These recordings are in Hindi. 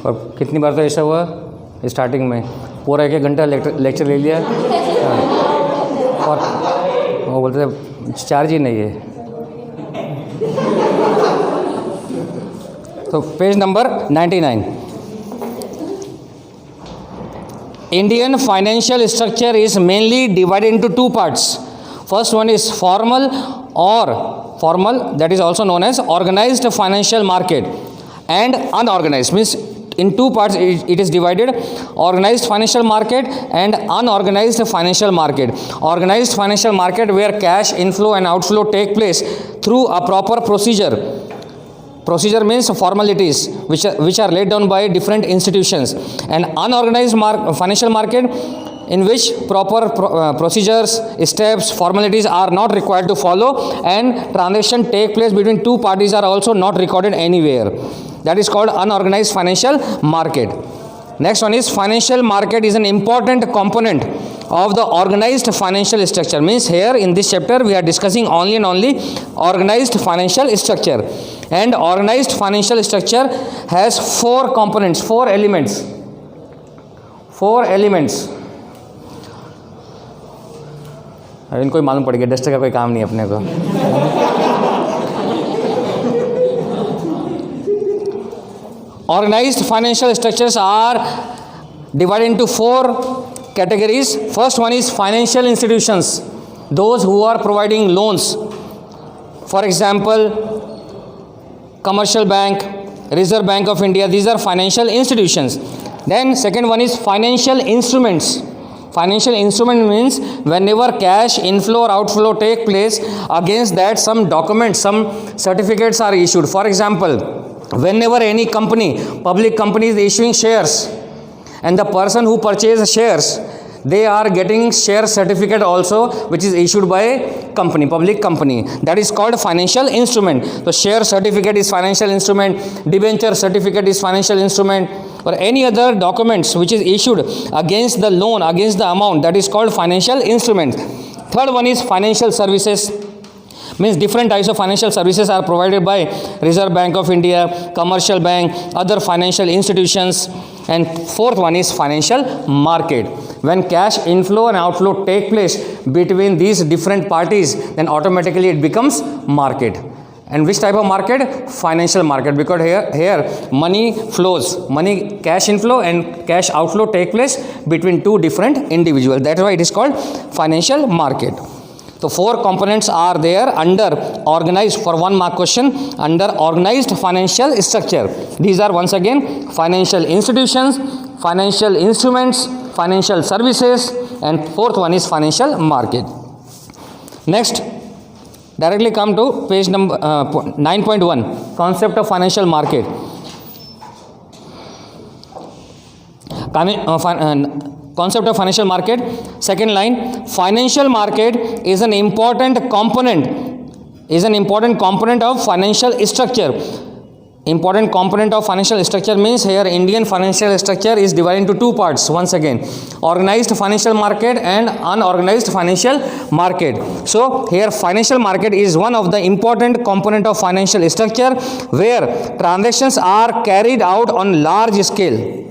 और कितनी बार तो ऐसा हुआ स्टार्टिंग में पूरा 1 घंटा लेक्चर ले लिया और वो बोलते थे चार्ज ही नहीं है। तो page number 99। Indian financial structure is mainly divided into two parts. First one is formal, that is also known as organized financial market, and unorganized, means in two parts it is divided: organized financial market and unorganized financial market. Organized financial market, where cash inflow and outflow take place through a proper procedure. Procedure means formalities which are laid down by different institutions. And unorganized financial market, in which proper procedures, steps, formalities are not required to follow, and transaction take place between two parties are also not recorded anywhere. That is called unorganized financial market. Next one is financial market is an important component of the organized financial structure. Means here in this chapter we are discussing only and only organized financial structure. And organized financial structure has 4 components, 4 elements. 4 elements. अब इनको ही मालूम पड़ गया, डस्टर का कोई काम नहीं अपने को। Organized financial structures are divided into 4 categories. First one is financial institutions, those who are providing loans. For example, Commercial Bank, Reserve Bank of India, these are financial institutions. Then second one is financial instruments. Financial instrument means whenever cash inflow or outflow take place, against that some documents, some certificates are issued. For example, whenever any company, public company is issuing shares, and the person who purchases shares, they are getting share certificate also, which is issued by company, public company. That is called financial instrument. So share certificate is financial instrument, debenture certificate is financial instrument, or any other documents which is issued against the loan, against the amount, that is called financial instrument. Third one is financial services. Means different types of financial services are provided by Reserve Bank of India, Commercial Bank, other financial institutions. And fourth one is financial market. When cash inflow and outflow take place between these different parties, then automatically it becomes market. And which type of market? Financial market, because here money flows, money cash inflow and cash outflow take place between two different individuals. That's why it is called financial market. So 4 components are there under organized, for 1 mark question, under organized financial structure. These are once again financial institutions, financial instruments, financial services, and 4th one is financial market. Next, directly come to page number 9.1, concept of financial market. Concept of financial market, second line, financial market is an important component of financial structure. Important component of financial structure means here Indian financial structure is divided into 2 parts once again: organized financial market and unorganized financial market. So here financial market is one of the important component of financial structure, where transactions are carried out on large scale.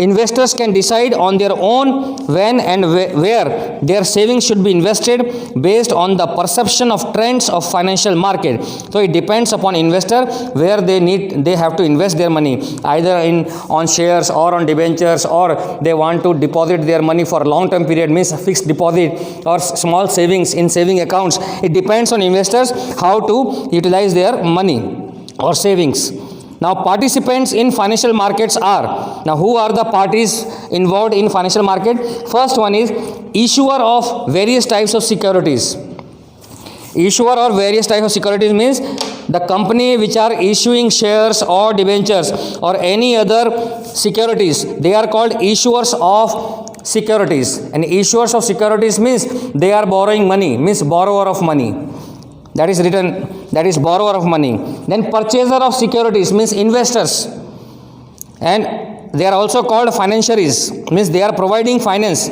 Investors can decide on their own when and where their savings should be invested based on the perception of trends of financial market. So it depends upon investor where they have to invest their money, either on shares or on debentures, or they want to deposit their money for a long term period, means fixed deposit, or small savings in saving accounts. It depends on investors how to utilize their money or savings. Now participants in financial markets are, now who are the parties involved in financial market? First one is issuer of various types of securities. Issuer or various types of securities means the company which are issuing shares or debentures or any other securities, they are called issuers of securities. And issuers of securities means they are borrowing money, means borrower of money. That is written, that is borrower of money. Then purchaser of securities means investors, and they are also called financiaries, means they are providing finance.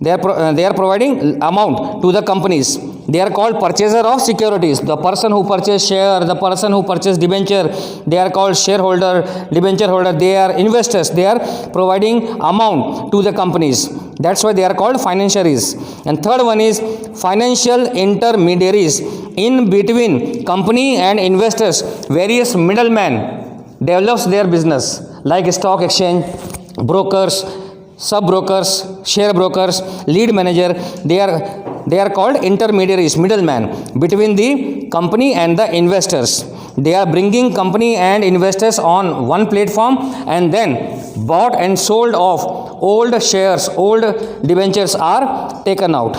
they are providing amount to the companies. They are called purchaser of securities. The person who purchase share, the person who purchase debenture, they are called shareholder, debenture holder. They are investors. They are providing amount to the companies. That's why they are called financiaries. And third one is financial intermediaries. In between company and investors, various middlemen develops their business like stock exchange, brokers, sub brokers, share brokers, lead manager. They are called intermediaries, middlemen between the company and the investors. They are bringing company and investors on one platform, and then bought and sold of old shares, old debentures are taken out.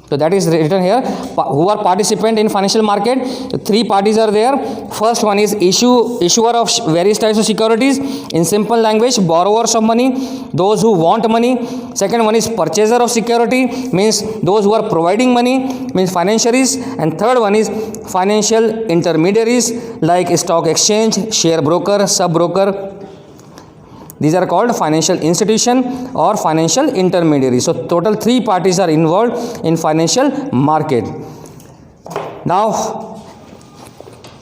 So that is written here. Who are participant in financial market? Three parties are there. First one is issuer of various types of securities. In simple language, borrowers of money, those who want money. Second one is purchaser of security, means those who are providing money, means financiaries. And third one is financial intermediaries like stock exchange, share broker, sub broker. These are called financial institution or financial intermediary. So total three parties are involved in financial market. Now,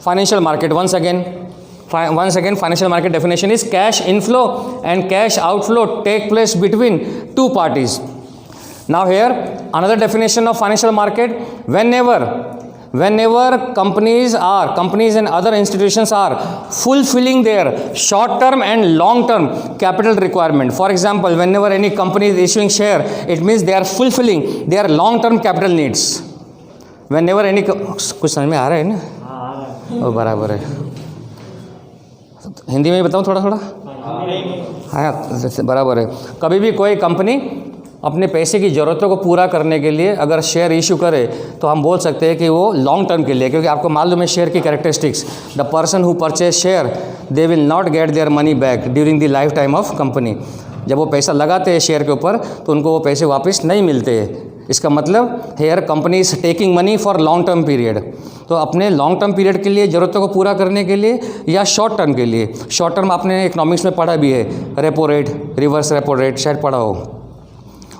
financial market once again, financial market definition is cash inflow and cash outflow take place between two parties. Now here another definition of financial market: whenever companies and other institutions are fulfilling their short term and long term capital requirement. For example, whenever any company is issuing share, it means they are fulfilling their long term capital needs. Whenever any कुछ समझ में आ रहा है ना? वो बराबर है. हिंदी में बताऊँ थोड़ा हाँ बराबर है. कभी भी कोई कंपनी अपने पैसे की ज़रूरतों को पूरा करने के लिए अगर शेयर इशू करे तो हम बोल सकते हैं कि वो लॉन्ग टर्म के लिए, क्योंकि आपको मालूम है शेयर की characteristics. The person who purchase share they will not gate their money back during the life time of company. जब वो पैसा लगाते हैं शेयर के ऊपर तो उनको वो पैसे वापस नहीं मिलते. इसका मतलब here company is taking money for long term period. तो अपने लॉन्ग टर्म पीरियड के लिए ज़रूरतों को पूरा करने के लिए या शॉर्ट टर्म के लिए. शॉर्ट टर्म आपने इकोनॉमिक्स में पढ़ा भी है, repo rate, reverse repo rate शायद पढ़ा हो.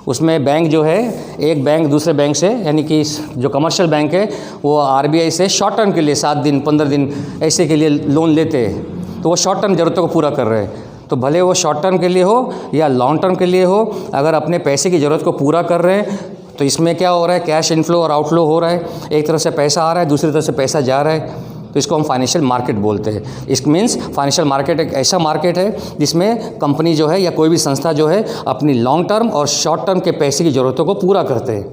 उसमें बैंक जो है, एक बैंक दूसरे बैंक से, यानी कि जो कमर्शियल बैंक है वो आरबीआई से शॉर्ट टर्म के लिए 7 दिन 15 दिन ऐसे के लिए लोन लेते हैं. तो वो शॉर्ट टर्म ज़रूरतों को पूरा कर रहे हैं. तो भले वो शॉर्ट टर्म के लिए हो या लॉन्ग टर्म के लिए हो, अगर अपने पैसे की ज़रूरत को पूरा कर रहे हैं तो इसमें क्या हो रहा है, कैश इनफ्लो और आउटफ्लो हो रहा है. एक तरफ से पैसा आ रहा है, दूसरी तरफ से पैसा जा रहा है. तो इसको हम फाइनेंशियल मार्केट बोलते हैं. इस मीन्स फाइनेंशियल मार्केट एक ऐसा मार्केट है जिसमें कंपनी जो है या कोई भी संस्था जो है अपनी लॉन्ग टर्म और शॉर्ट टर्म के पैसे की ज़रूरतों को पूरा करते हैं.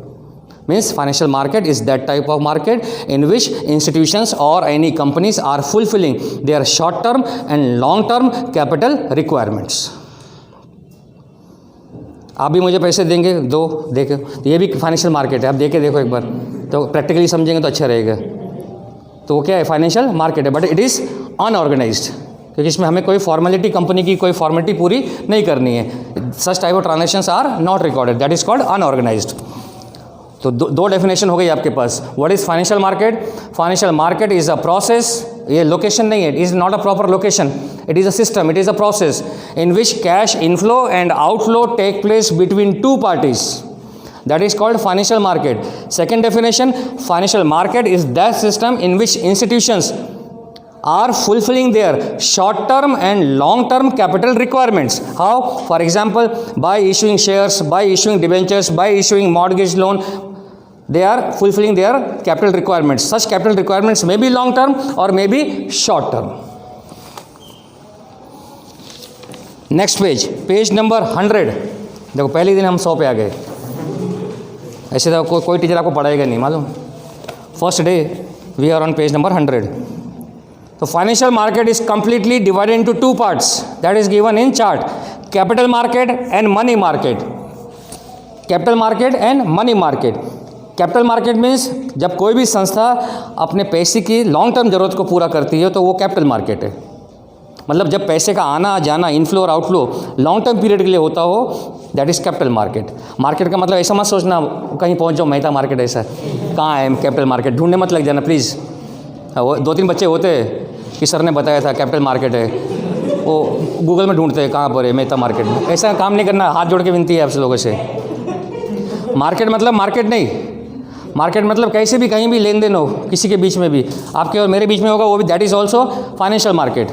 Means financial market is that type of market in which institutions और any companies are fulfilling their short term and long term capital requirements. आप भी मुझे पैसे देंगे दो, देखो ये भी फाइनेंशियल मार्केट है. आप देखे देखो एक बार, तो प्रैक्टिकली समझेंगे तो अच्छा रहेगा. तो वो क्या है, फाइनेंशियल मार्केट है, बट इट इज़ अनऑर्गेनाइज्ड, क्योंकि इसमें हमें कोई फॉर्मेलिटी, कंपनी की कोई फॉर्मेलिटी पूरी नहीं करनी है. Such type of transactions are not recorded, that is called unorganized. तो दो डेफिनेशन हो गई आपके पास. What is financial market? Financial market is a process. ये लोकेशन नहीं है, it is not a proper location, it is a system, it is a process in which cash inflow and outflow take place between two parties. That is called financial market. Second definition, financial market is that system in which institutions are fulfilling their short-term and long-term capital requirements. How? For example, by issuing shares, by issuing debentures, by issuing mortgage loan, they are fulfilling their capital requirements. Such capital requirements may be long-term or may be short-term. Next page, page number 100. देखो पहले दिन हम 100 पे आ गए. ऐसे तो कोई टीचर आपको पढ़ाएगा नहीं, मालूम. First day we are on page number 100. तो financial market is completely divided into two parts that is given in chart. Capital market and money market. Capital market and money market. Capital market means जब कोई भी संस्था अपने पैसे की लॉन्ग टर्म ज़रूरत को पूरा करती है तो वो कैपिटल मार्केट है. मतलब जब पैसे का आना जाना, इनफ्लो और आउटफ्लो लॉन्ग टर्म पीरियड के लिए होता हो, that is capital market. Market का मतलब ऐसा मत सोचना कहीं पहुंच जाओ मेहता मार्केट, ऐसा कहाँ है कैपिटल मार्केट, ढूंढने मत लग जाना प्लीज़. वो 2-3 बच्चे होते हैं कि सर ने बताया था कैपिटल मार्केट है, वो गूगल में ढूंढते हैं कहाँ पर है मेहता मार्केट में. ऐसा काम नहीं करना, हाथ जोड़ के विनती है आप लोगों से. मार्केट मतलब मार्केट नहीं, मार्केट मतलब कैसे भी कहीं भी लेन देन हो किसी के बीच में भी, आपके और मेरे बीच में होगा, वो भी that is also financial market.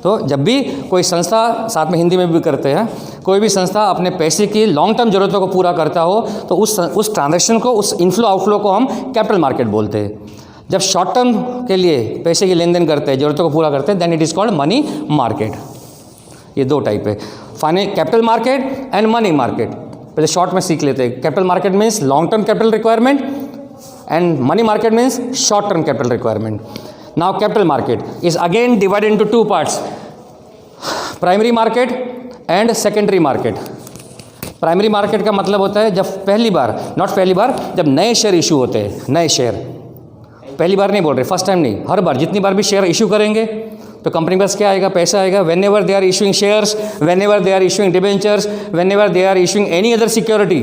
तो जब भी कोई संस्था, साथ में हिंदी में भी करते हैं, कोई भी संस्था अपने पैसे की लॉन्ग टर्म ज़रूरतों को पूरा करता हो तो उस ट्रांजैक्शन को, उस इनफ्लो आउटफ्लो को हम कैपिटल मार्केट बोलते हैं। जब शॉर्ट टर्म के लिए पैसे की लेन देन करते हैं, ज़रूरतों को पूरा करते हैं, then it is called money market. ये दो टाइप है, capital market and money market. पहले शॉर्ट में सीख लेते हैं। Capital market means long term capital requirement and money market means short term capital requirement. Now capital market is again divided into two parts, primary market and secondary market. Primary market का मतलब होता है जब पहली बार, नॉट पहली बार, जब नए शेयर इशू होते हैं, नए शेयर, पहली बार नहीं बोल रहे, फर्स्ट टाइम नहीं, हर बार जितनी बार भी शेयर इशू करेंगे तो कंपनी के पास क्या आएगा, पैसा आएगा। Whenever they are issuing shares, whenever they are issuing debentures, whenever they are issuing any other security,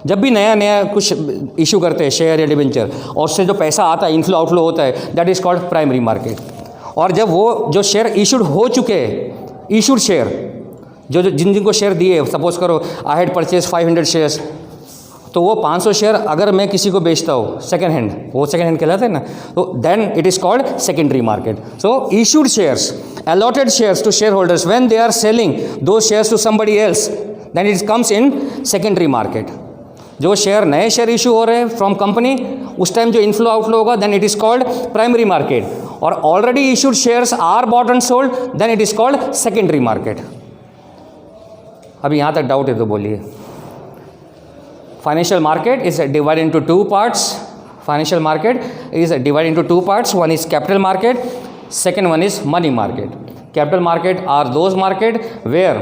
जब भी नया नया कुछ इशू करते हैं शेयर या डिबेंचर, और उससे जो पैसा आता है, इनफ्लो आउटफ्लो होता है, that is called primary market. और जब वो जो शेयर इशूड हो चुके हैं, इशूड शेयर, जो जिनको शेयर दिए, सपोज करो आई हैड परचेज 500 शेयर्स, तो वो 500 शेयर अगर मैं किसी को बेचता हूँ सेकेंड हैंड, वो सेकेंड हैंड कहलाते हैं ना, तो then it is called secondary market. So issued shares, allotted shares to share holders, when they are selling those shares to somebody else, then it comes in secondary market. जो शेयर, नए शेयर इशू हो रहे हैं फ्रॉम कंपनी, उस टाइम जो इनफ्लो आउटफ्लो होगा, then it is called primary market. और already issued shares are bought and sold, then it is called secondary market. अभी यहाँ तक डाउट है तो बोलिए। Financial market is divided into two parts. Financial market is divided into two parts. One is capital market, second one is money market. Capital market are those market where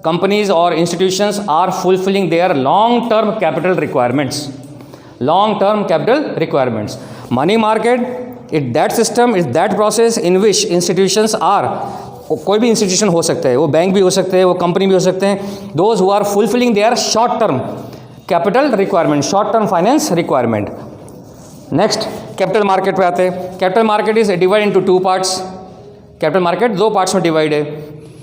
companies or institutions are fulfilling their long-term capital requirements. Long-term capital requirements. Money market is that system, is that process in which institutions are, कोई भी इंस्टीट्यूशन हो सकता है, वो बैंक भी हो सकते हैं, वो कंपनी भी हो सकते हैं, those who are fulfilling their short term capital requirement, short term finance requirement. Next capital market पे आते हैं। Capital market is divide into two parts. Capital market दो पार्ट्स में डिवाइड है,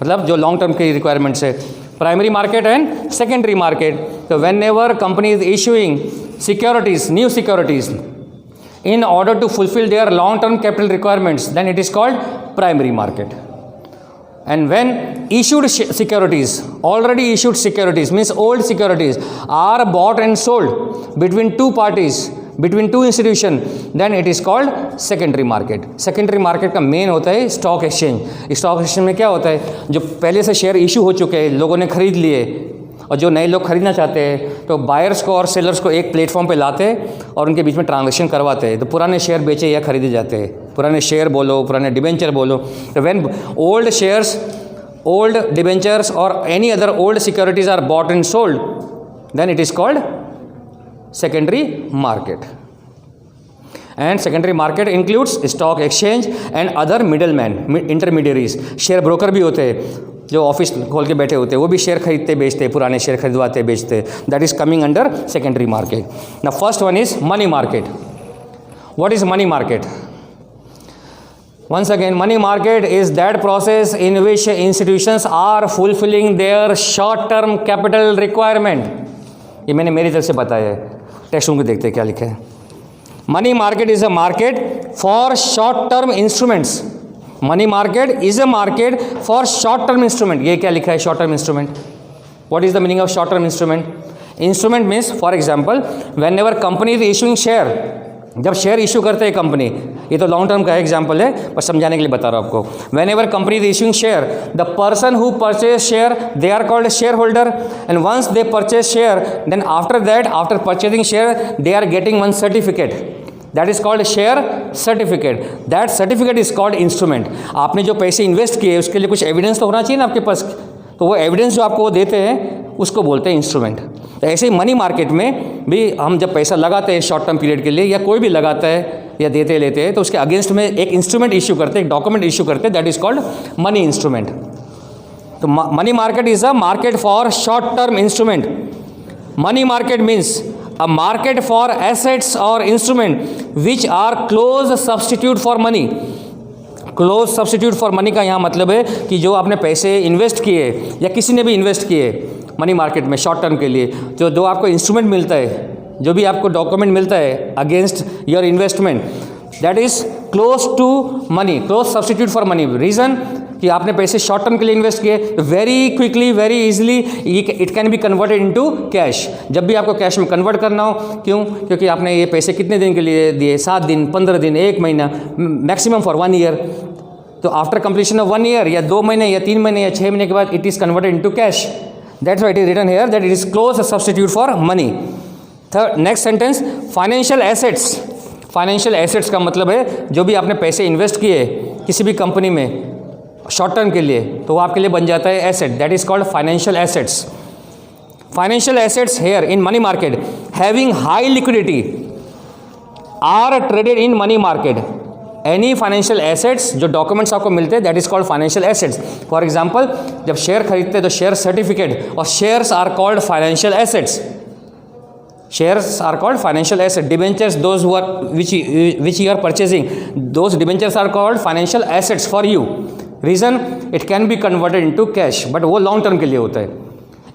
मतलब जो लॉन्ग टर्म की रिक्वायरमेंट्स है, primary market and secondary market. तो whenever company is issuing securities, new securities in order to fulfill their long term capital requirements, then it is called primary market. And when issued securities, already issued securities means old securities, are bought and sold between two parties, between two institutions, then it is called secondary market. Secondary market का मेन होता है स्टॉक एक्सचेंज। स्टॉक एक्सचेंज में क्या होता है, जो पहले से शेयर इशू हो चुके हैं, लोगों ने खरीद लिए, और जो नए लोग खरीदना चाहते हैं तो बायर्स को और सेलर्स को एक प्लेटफॉर्म पे लाते हैं और उनके बीच में ट्रांजैक्शन करवाते हैं। तो पुराने शेयर बेचे या खरीदे जाते हैं, पुराने शेयर बोलो, पुराने डिबेंचर बोलो। तो when old shares, old debentures और any other old securities are bought and sold, then it is called secondary market. And secondary market includes stock exchange and other middlemen, intermediaries. Share broker भी होते हैं जो ऑफिस खोल के बैठे होते हैं, वो भी शेयर खरीदते बेचते, पुराने शेयर खरीदवाते बेचते। That is coming under secondary market. Now first one is money market. What is money market? Once again, money market is that process in which institutions are fulfilling their short-term capital requirement. ये मैंने मेरी तरफ से बताया है, टेक्स्ट रूम को देखते हैं क्या लिखा है। Money market is a market for short-term instruments. Money market is a market for short-term instrument. ये क्या लिखा है short-term instrument? What is the meaning of short-term instrument? Instrument means, for example, whenever company is issuing share, जब शेयर इशू करते हैं कंपनी, ये तो लॉन्ग टर्म का एग्जाम्पल है पर समझाने के लिए बता रहा हूँ आपको। Whenever company is issuing share, the person who purchase share, they are called shareholder, and once they purchase share, then after that, after purchasing share, they are getting one certificate, that is called share certificate. That certificate is called instrument. आपने जो पैसे इन्वेस्ट किए उसके लिए कुछ एविडेंस तो होना चाहिए ना आपके पास, तो वो एविडेंस जो आपको वो देते हैं उसको बोलते हैं इंस्ट्रूमेंट। तो ऐसे ही मनी मार्केट में भी हम जब पैसा लगाते हैं शॉर्ट टर्म पीरियड के लिए, या कोई भी लगाता है या देते लेते हैं, तो उसके अगेंस्ट में एक इंस्ट्रूमेंट इशू करते हैं, एक डॉक्यूमेंट इशू करते हैं, that is called money instrument. तो money market is a market for short term instrument. Money market means a market for assets और instrument which are close substitute for money. Close substitute for money का यहाँ मतलब है कि जो आपने पैसे इन्वेस्ट किए या किसी ने भी इन्वेस्ट किए, मनी मार्केट में शॉर्ट टर्म के लिए जो आपको इंस्ट्रूमेंट मिलता है, जो भी आपको डॉक्यूमेंट मिलता है against your investment, that is close to money, close substitute for money. Reason कि आपने पैसे शॉर्ट टर्म के लिए इन्वेस्ट किए, very quickly, very easily it can be converted into cash. जब भी आपको कैश में कन्वर्ट करना हो, क्यों? क्योंकि आपने ये पैसे कितने दिन के लिए दिए, 7 दिन, 15 दिन, 1 महीना, मैक्सिमम फॉर 1 ईयर। तो आफ्टर कंप्लीशन ऑफ 1 ईयर या 2 महीने या 3 महीने या 6 महीने के बाद it is converted into cash. That's why it is written here that it is close substitute for money. Third, next sentence, financial assets. Financial assets का मतलब है जो भी आपने पैसे इन्वेस्ट किए किसी भी कंपनी में शॉर्ट टर्म के लिए, तो वो आपके लिए बन जाता है asset, that is called financial assets. Financial assets here in money market having high liquidity are traded in money market. Any financial assets जो डॉक्यूमेंट्स आपको मिलते हैं that is called financial assets. For example, जब शेयर खरीदते हैं तो शेयर सर्टिफिकेट और shares are called financial assets. Shares are called financial asset. Debentures, those who are which you are purchasing, those debentures are called financial assets for you. Reason, it can be converted into cash, but वो long term के लिए होता है.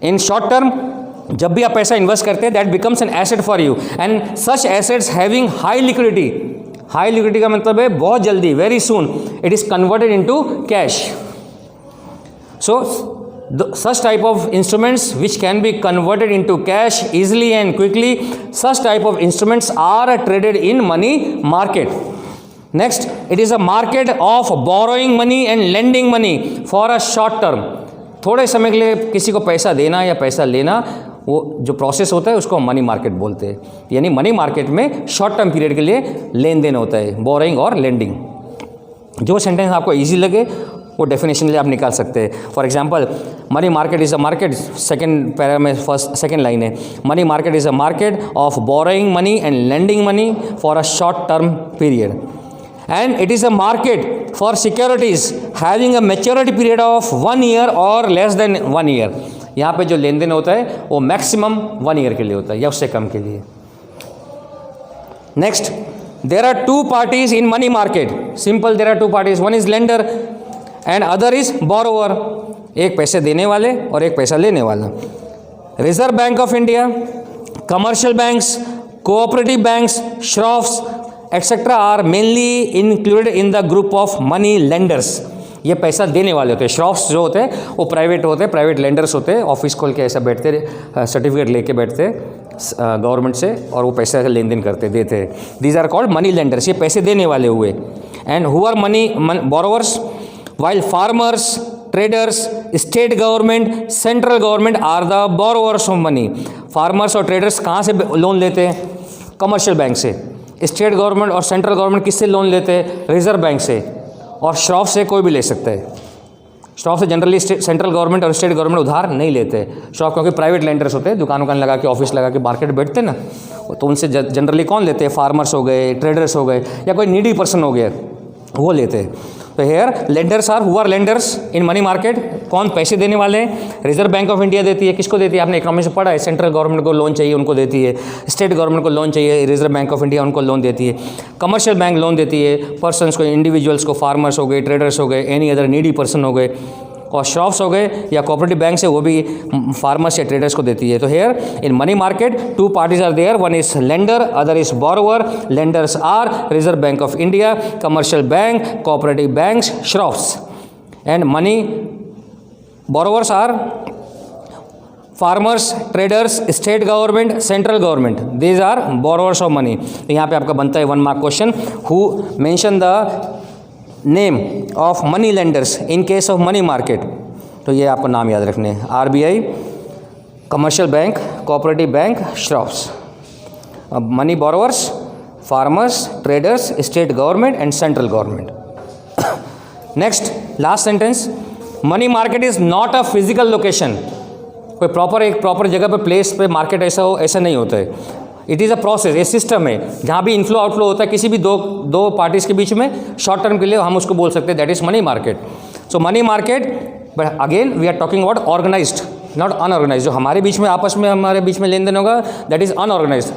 In short term, जब भी आप पैसा इन्वेस्ट करते हैं, that becomes an asset for you. And such assets having high liquidity. High liquidity का मतलब है बहुत जल्दी, very soon, it is converted into cash. So such type of instruments which can be converted into cash easily and quickly, such type of instruments are traded in money market. Next, it is a market of borrowing money and lending money for a short term. थोड़े समय के लिए किसी को पैसा देना या पैसा लेना, वो जो प्रोसेस होता है उसको मनी मार्केट बोलते हैं। यानी मनी मार्केट में शॉर्ट टर्म पीरियड के लिए लेन देन होता है, बोरोइंग और लेंडिंग। जो सेंटेंस आपको ईजी लगे वो डेफिनेशन लिए आप निकाल सकते हैं। For example, money market is a market, second para में सेकंड लाइन है, money market is a market of borrowing money and lending money for a short term period, and it is a market for securities having a maturity period of 1 year और लेस देन 1 ईयर। यहाँ पे जो लेन देन होता है वो मैक्सिमम 1 ईयर के लिए होता है या उससे कम के लिए। Next, there are 2 parties in money market. Simple, there are 2 parties. One is lender and other is borrower. एक पैसे देने वाले और एक पैसा लेने वाला। Reserve bank of India, commercial banks, cooperative banks, shroffs etcetera are mainly included in the group of money lenders. ये पैसा देने वाले होते हैं। श्रॉफ्स जो होते हैं वो प्राइवेट होते हैं, प्राइवेट लेंडर्स होते हैं, ऑफिस खोल के ऐसा बैठते, सर्टिफिकेट लेके बैठते गवर्नमेंट से और वो पैसा लेन देन करते देते हैं। These are called money lenders, ये पैसे देने वाले हुए। And who are money borrowers, while farmers, traders, state government, central government are the borrowers of money. Farmers और traders कहाँ से लोन लेते हैं? कमर्शियल बैंक से। स्टेट गवर्नमेंट और सेंट्रल गवर्नमेंट किससे लोन लेते हैं? रिजर्व बैंक से। और श्रॉफ से कोई भी ले सकता है। श्रॉफ से जनरली सेंट्रल गवर्नमेंट और स्टेट गवर्नमेंट उधार नहीं लेते। श्रॉफ क्योंकि प्राइवेट लेंडर्स होते हैं, दुकान लगा के, ऑफिस लगा के मार्केट बैठते हैं ना, तो उनसे जनरली कौन लेते हैं? फार्मर्स हो गए, ट्रेडर्स हो गए, या कोई नीडी पर्सन हो गया, वो लेते हैं। तो here lenders are who are lenders in money market. कौन पैसे देने वाले हैं? रिजर्व बैंक ऑफ इंडिया देती है। किसको देती है? आपने इकोनॉमिक्स में पढ़ा है, सेंट्रल गवर्नमेंट को लोन चाहिए उनको देती है, स्टेट गवर्नमेंट को लोन चाहिए रिजर्व बैंक ऑफ इंडिया उनको लोन देती है, कमर्शियल बैंक लोन देती है पर्सनस को, इंडिविजुअल्स को, फार्मर्स हो गए, ट्रेडर्स हो गए, एनी अदर नीडी पर्सन हो गए, और श्रॉफ्स हो गए या कोऑपरेटिव बैंक से वो भी फार्मर्स या ट्रेडर्स को देती है। तो here in money market 2 parties are there, one is lender, other is borrower. Lenders are Reserve bank of India, commercial bank, cooperative banks, shroffs, and money borrowers are farmers, traders, state government, central government, these are borrowers of money. तो यहाँ पे आपका बनता है 1 mark question, who mention the name of money lenders in case of money market. तो ये आपको नाम याद रखने हैं, RBI, commercial bank, cooperative bank, shroffs. अब money borrowers, farmers, traders, state government and central government. Next, last sentence, money market is not a physical location. कोई एक प्रॉपर जगह पे, प्लेस पे मार्केट ऐसा नहीं होता है। इट इज़ अ प्रोसेस, ये सिस्टम है जहाँ भी इनफ्लो आउटफ्लो होता है किसी भी दो पार्टीज़ के बीच में शॉर्ट टर्म के लिए, हम उसको बोल सकते हैं that is money market. So money market, but again we are talking about organised, not unorganise. जो हमारे बीच में आपस में हमारे बीच में लेन देन होगा that is unorganise.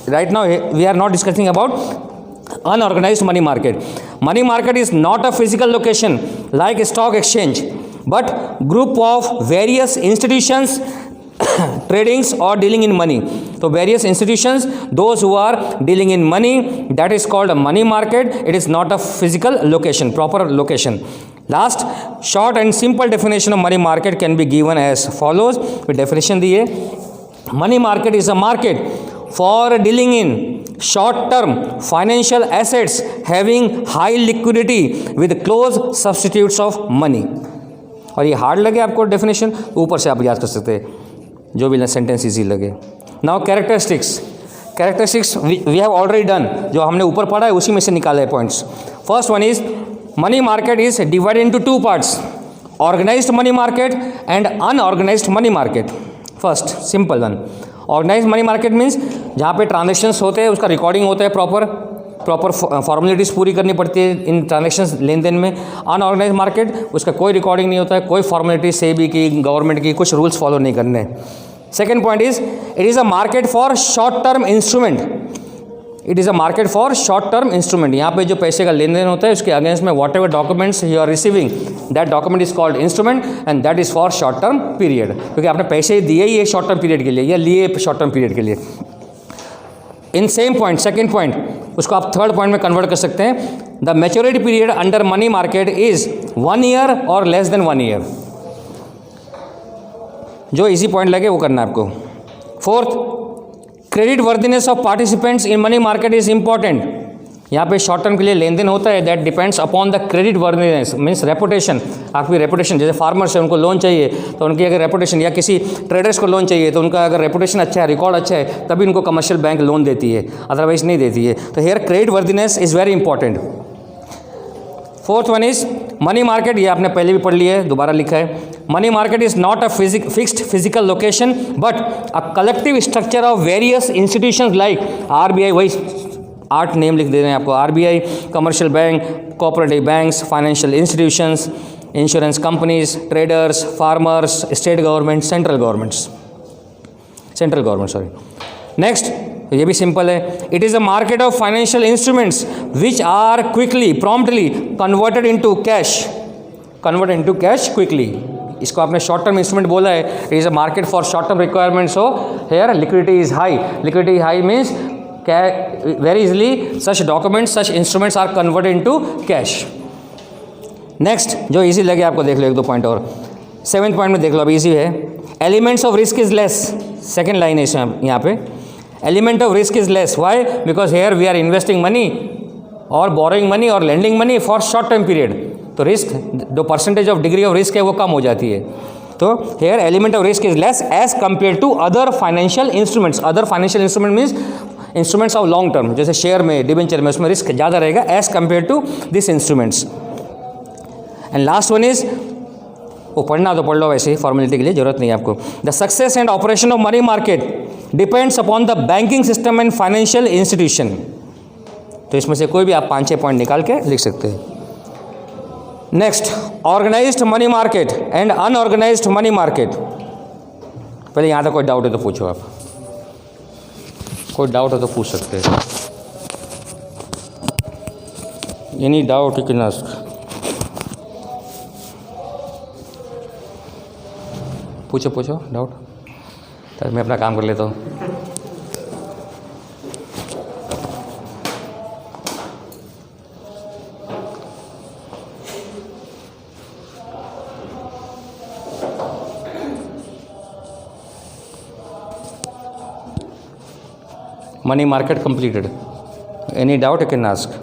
Right now we are not discussing about unorganized money market. Money market is not a physical location like stock exchange, but group of various institutions tradings or dealing in money. So various institutions, those who are dealing in money, that is called a money market. It is not a physical location, proper location. Last, short and simple definition of money market can be given as follows. with definition दिए, money market is a market for dealing in short term financial assets having high liquidity with close substitutes of money. और ये हार्ड लगे आपको डेफिनेशन, ऊपर से आप याद कर सकते हैं, जो भी सेंटेंस इजी लगे. Now characteristics we have already done, जो हमने ऊपर पढ़ा है उसी में से निकाले points. First one is money market is divided into two parts, organised money market and unorganised money market. First simple one, organised money market means जहाँ पे ट्रांजेक्शन्स होते हैं, उसका रिकॉर्डिंग होता है, प्रॉपर फॉर्मेलिटीज़ पूरी करनी पड़ती है इन ट्रांजेक्शन्स लेन देन में. अनऑर्गेनाइज मार्केट, उसका कोई रिकॉर्डिंग नहीं होता है, कोई फॉर्मेलिटी सेबी की, गवर्नमेंट की, कुछ रूल्स फॉलो नहीं करने. Second point is it is a market for short term instrument. It is a market for short term instrument. यहाँ पे जो पैसे का लेन देन होता है उसके अगेंस्ट में whatever documents you are receiving, that document is called instrument and that is for short term period. क्योंकि आपने पैसे दिए ही शॉर्ट टर्म पीरियड के लिए या लिए शॉर्ट टर्म पीरियड के लिए. In same point, second point, उसको आप थर्ड पॉइंट में कन्वर्ट कर सकते हैं. The maturity period under money market is 1 year और लेस देन 1 ईयर. जो इजी पॉइंट लगे वो करना है आपको. Fourth, credit worthiness of participants in money market is important. यहाँ पे शॉर्ट टर्म के लिए लेन देन होता है, that depends upon the credit worthiness means reputation. आपकी रेपुटेशन, जैसे फार्मर्स है उनको लोन चाहिए तो उनकी अगर रेपुटेशन, या किसी ट्रेडर्स को लोन चाहिए तो उनका अगर रेपुटेशन अच्छा है, रिकॉर्ड अच्छा है, तभी उनको कमर्शियल बैंक लोन देती है, अदरवाइज नहीं देती है. तो here creditworthiness is very important. Fourth one is money market, ये आपने पहले भी पढ़ लिया है, दोबारा लिखा है. Money market is not a fixed physical location but a collective structure of various institutions like RBI, वही 8 नेम लिख दे रहे हैं आपको, RBI, commercial bank, cooperative banks, financial institutions, insurance companies, traders, farmers, state government, central government sorry. Next, ये भी सिंपल है. It is a market of financial instruments which are quickly promptly converted into cash quickly. इसको आपने शॉर्ट टर्म इंस्ट्रूमेंट बोला है. It is a market for short term requirements. हो here liquidity is high. Liquidity high means very easily such documents, such instruments are converted into cash. Next, जो इजी लगे आपको देख लो, एक दो पॉइंट और. 7th पॉइंट में देख लो, अब इजी है. Elements of risk is less. Second line है इसमें, यहाँ पे element of risk is less. Why? Because here we are investing money और बोरोइंग मनी और lending money for short term period. तो रिस्क, जो percentage of degree of risk है वो कम हो जाती है. तो here element of risk is less as compare to other financial instruments. Other financial instrument means instruments of long term, जैसे शेयर में, डिबेंचर में, उसमें रिस्क ज़्यादा रहेगा as compare to this instruments. And last one is, वो पढ़ना तो पढ़ लो, वैसे ही फॉर्मेलिटी के लिए जरूरत नहीं है आपको. The success and operation of money market depends upon the banking system and financial institution. तो इसमें से कोई भी आप 5-6 पॉइंट निकाल के लिख सकते हैं. Next, organised money market and unorganised money market. पहले यहाँ तक कोई डाउट है तो पूछो आप, कोई डाउट हो तो पूछ सकते हैं. Any doubt you can ask. पूछो डाउट, तो मैं अपना काम कर लेता हूँ. Money market completed. Any doubt you can ask.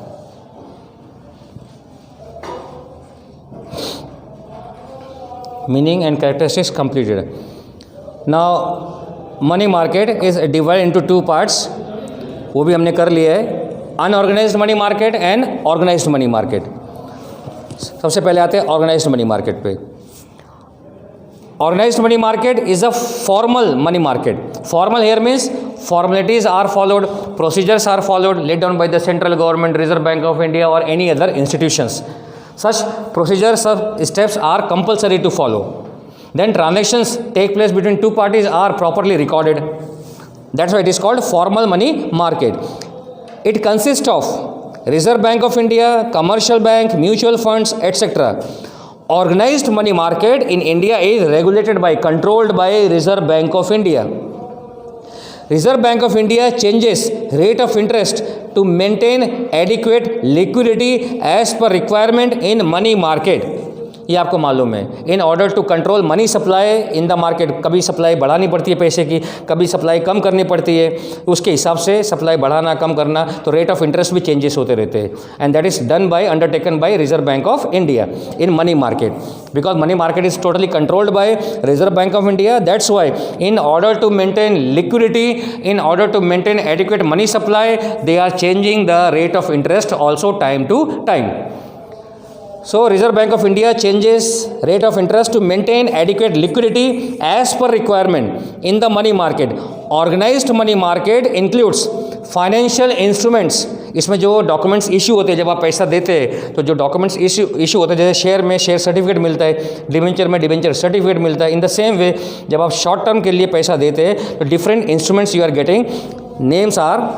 Meaning and characteristics completed. Now money market is divided into 2 parts. वो भी हमने कर लिया है. Unorganized money market and organized money market. सबसे पहले आते हैं ऑर्गेनाइज्ड मनी मार्केट पे. Organized money market is a formal money market. Formal here means formalities are followed, procedures are followed, laid down by the central government, Reserve Bank of India or any other institutions. Such procedures or steps are compulsory to follow. Then transactions take place between 2 parties are properly recorded. That's why it is called formal money market. It consists of Reserve Bank of India, commercial bank, mutual funds, etc. Organized money market in India is regulated by, controlled by Reserve Bank of India. Reserve Bank of India changes rate of interest to maintain adequate liquidity as per requirement in money market. ये आपको मालूम है, in order to control money supply in the market, कभी सप्लाई बढ़ानी पड़ती है पैसे की, कभी सप्लाई कम करनी पड़ती है, उसके हिसाब से सप्लाई बढ़ाना कम करना, तो रेट ऑफ इंटरेस्ट भी चेंजेस होते रहते हैं. And that is done by, undertaken by Reserve bank of India in money market, because money market is totally controlled by Reserve bank of India. That's why in order to maintain liquidity, in order to maintain adequate money supply, they are changing the rate of interest also time to time. So Reserve Bank of India changes rate of interest to maintain adequate liquidity as per requirement in the money market. Organized money market includes financial instruments. इसमें जो डॉक्यूमेंट्स इशू होते हैं, जब आप पैसा देते हैं तो जो डॉक्यूमेंट्स इशू होते हैं, जैसे शेयर में शेयर सर्टिफिकेट मिलता है, डिवेंचर में डिवेंचर सर्टिफिकेट मिलता है. इन द सेम वे जब आप शॉर्ट टर्म के लिए पैसा देते हैं तो different instruments you are getting. Names are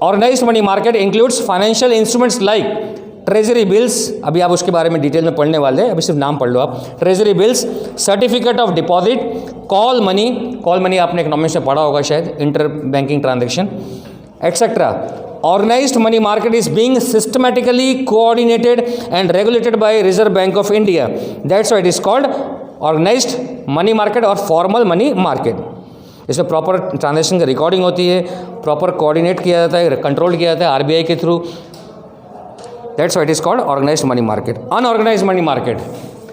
organised money market includes financial instruments like treasury bills, अभी आप उसके बारे में डिटेल में पढ़ने वाले हैं, अभी सिर्फ नाम पढ़ लो आप. Treasury bills, certificate of deposit, call money आपने इकोनॉमिक्स में पढ़ा होगा शायद, inter banking transaction etcetera. Organised money market is being systematically coordinated and regulated by Reserve bank of India. That's why it is called organised money market और फॉर्मल मनी मार्केट. इसमें प्रॉपर ट्रांजैक्शन की रिकॉर्डिंग होती है, प्रॉपर कोऑर्डिनेट किया जाता है, कंट्रोल किया जाता है आरबीआई के through. That's why it is called organized money market. Unorganized money market,